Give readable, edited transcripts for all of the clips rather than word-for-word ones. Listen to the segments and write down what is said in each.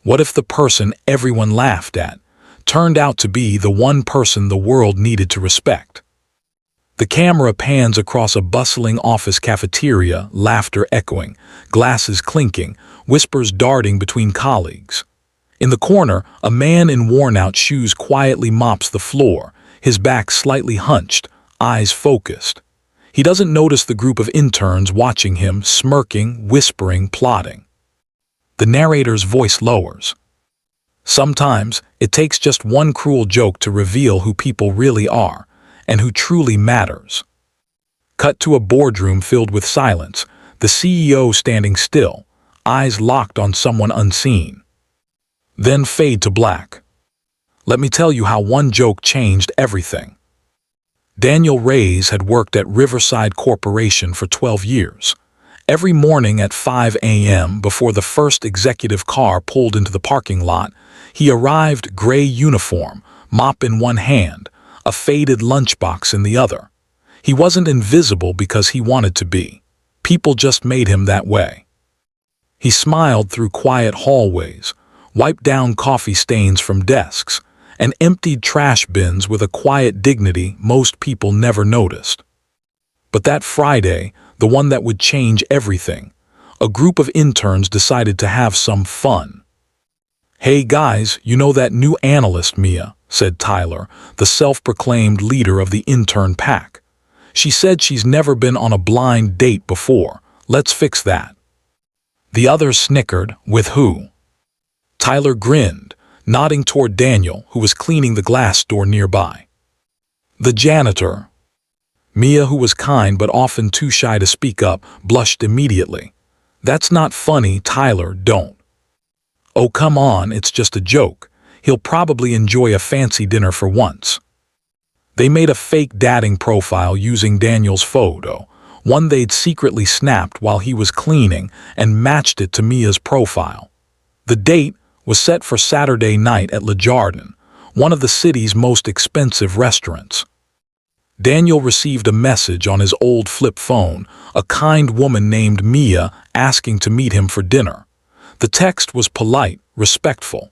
What if the person everyone laughed at turned out to be the one person the world needed to respect? The camera pans across a bustling office cafeteria, laughter echoing, glasses clinking, whispers darting between colleagues. In the corner, a man in worn-out shoes quietly mops the floor, his back slightly hunched, eyes focused. He doesn't notice the group of interns watching him, smirking, whispering, plotting. The narrator's voice lowers. Sometimes, it takes just one cruel joke to reveal who people really are, and who truly matters. Cut to a boardroom filled with silence, the CEO standing still, eyes locked on someone unseen. Then fade to black. Let me tell you how one joke changed everything. Daniel Reyes had worked at Riverside Corporation for 12 years. Every morning at 5 a.m., before the first executive car pulled into the parking lot, he arrived gray uniform, mop in one hand, a faded lunchbox in the other. He wasn't invisible because he wanted to be. People just made him that way. He smiled through quiet hallways, wiped down coffee stains from desks, and emptied trash bins with a quiet dignity most people never noticed. But that Friday, the one that would change everything, a group of interns decided to have some fun. "Hey guys, you know that new analyst, Mia," said Tyler, the self-proclaimed leader of the intern pack. "She said she's never been on a blind date before. Let's fix that." The others snickered. "With who?" Tyler grinned, nodding toward Daniel, who was cleaning the glass door nearby. "The janitor." Mia, who was kind but often too shy to speak up, blushed immediately. "That's not funny, Tyler, don't." "Oh, come on, it's just a joke. He'll probably enjoy a fancy dinner for once." They made a fake dating profile using Daniel's photo, one they'd secretly snapped while he was cleaning, and matched it to Mia's profile. The date was set for Saturday night at Le Jardin, one of the city's most expensive restaurants. Daniel received a message on his old flip phone, a kind woman named Mia asking to meet him for dinner. The text was polite, respectful.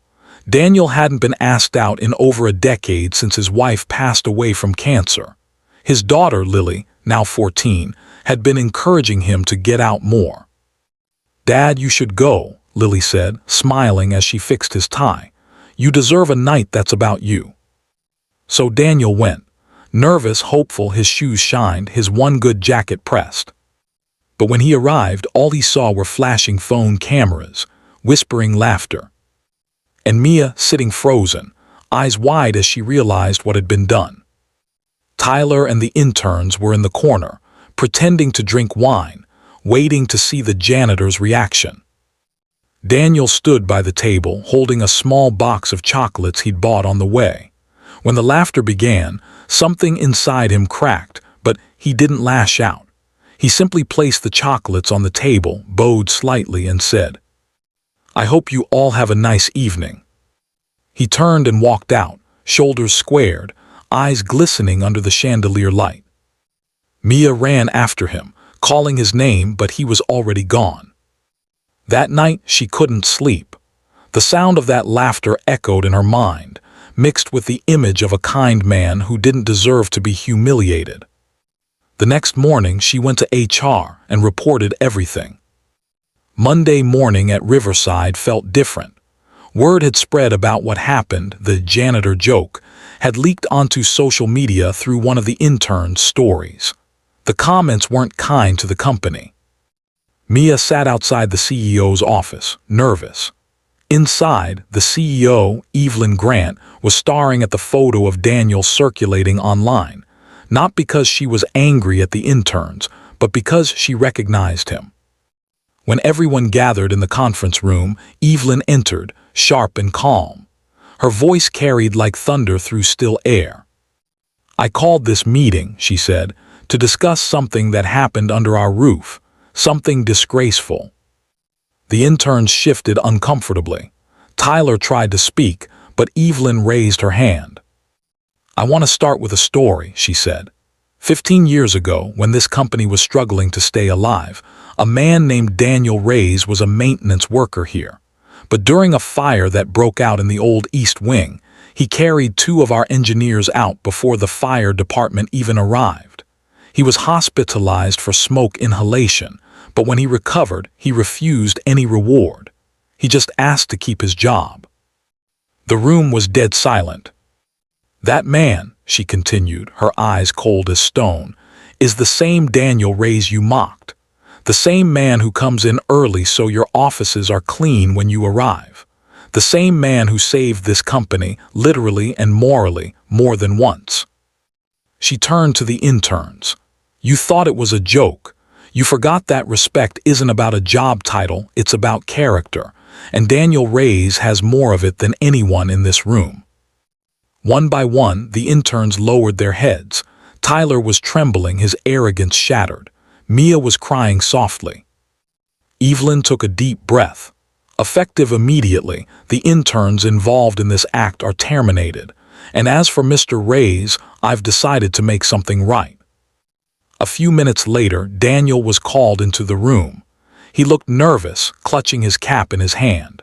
Daniel hadn't been asked out in over a decade since his wife passed away from cancer. His daughter, Lily, now 14, had been encouraging him to get out more. "Dad, you should go," Lily said, smiling as she fixed his tie. "You deserve a night that's about you." So Daniel went. Nervous, hopeful, his shoes shined, his one good jacket pressed. But when he arrived, all he saw were flashing phone cameras, whispering laughter. And Mia sitting frozen, eyes wide as she realized what had been done. Tyler and the interns were in the corner, pretending to drink wine, waiting to see the janitor's reaction. Daniel stood by the table, holding a small box of chocolates he'd bought on the way. When the laughter began, something inside him cracked, but he didn't lash out. He simply placed the chocolates on the table, bowed slightly, and said, "I hope you all have a nice evening." He turned and walked out, shoulders squared, eyes glistening under the chandelier light. Mia ran after him, calling his name, but he was already gone. That night, she couldn't sleep. The sound of that laughter echoed in her mind, mixed with the image of a kind man who didn't deserve to be humiliated. The next morning, she went to HR and reported everything. Monday morning at Riverside felt different. Word had spread about what happened. The janitor joke had leaked onto social media through one of the interns' stories. The comments weren't kind to the company. Mia sat outside the CEO's office, nervous. Inside, the CEO, Evelyn Grant, was staring at the photo of Daniel circulating online, not because she was angry at the interns, but because she recognized him. When everyone gathered in the conference room, Evelyn entered, sharp and calm. Her voice carried like thunder through still air. "I called this meeting," she said, "to discuss something that happened under our roof, something disgraceful." The interns shifted uncomfortably. Tyler tried to speak, but Evelyn raised her hand. "I want to start with a story," she said. 15 years ago, when this company was struggling to stay alive, a man named Daniel Reyes was a maintenance worker here. But during a fire that broke out in the old East Wing, he carried 2 of our engineers out before the fire department even arrived. He was hospitalized for smoke inhalation, but when he recovered, he refused any reward. He just asked to keep his job. The room was dead silent. "That man," she continued, her eyes cold as stone, "is the same Daniel Reyes you mocked. The same man who comes in early so your offices are clean when you arrive. The same man who saved this company, literally and morally, more than once." She turned to the interns. "You thought it was a joke. You forgot that respect isn't about a job title, it's about character, and Daniel Reyes has more of it than anyone in this room." One by one, the interns lowered their heads. Tyler was trembling, his arrogance shattered. Mia was crying softly. Evelyn took a deep breath. Effective immediately, the interns involved in this act are terminated. And as for Mr. Reyes, I've decided to make something right. A few minutes later, Daniel was called into the room. He looked nervous, clutching his cap in his hand.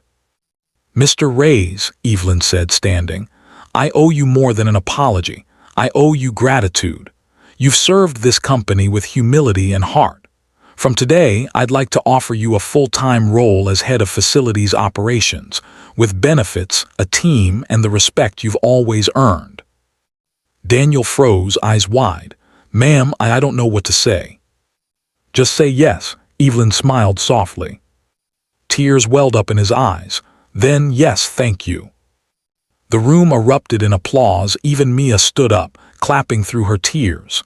"Mr. Reyes," Evelyn said, standing, "I owe you more than an apology. I owe you gratitude. You've served this company with humility and heart. From today, I'd like to offer you a full-time role as head of facilities operations, with benefits, a team, and the respect you've always earned." Daniel froze, eyes wide. "Ma'am, I don't know what to say." "Just say yes," Evelyn smiled softly. Tears welled up in his eyes. "Then, yes, thank you." The room erupted in applause. Even Mia stood up, clapping through her tears.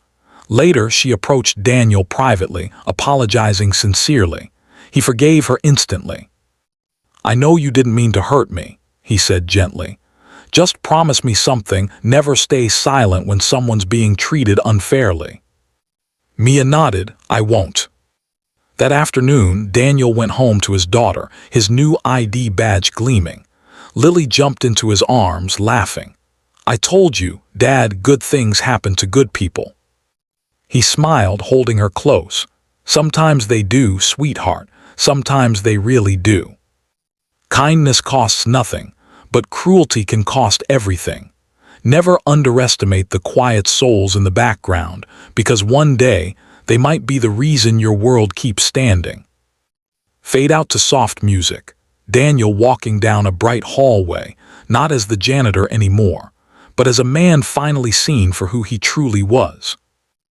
Later, she approached Daniel privately, apologizing sincerely. He forgave her instantly. "I know you didn't mean to hurt me," he said gently. "Just promise me something, never stay silent when someone's being treated unfairly." Mia nodded, "I won't." That afternoon, Daniel went home to his daughter, his new ID badge gleaming. Lily jumped into his arms, laughing. "I told you, Dad, good things happen to good people." He smiled, holding her close. "Sometimes they do, sweetheart. Sometimes they really do. Kindness costs nothing, but cruelty can cost everything. Never underestimate the quiet souls in the background, because one day they might be the reason your world keeps standing." Fade out to soft music. Daniel walking down a bright hallway, not as the janitor anymore, but as a man finally seen for who he truly was.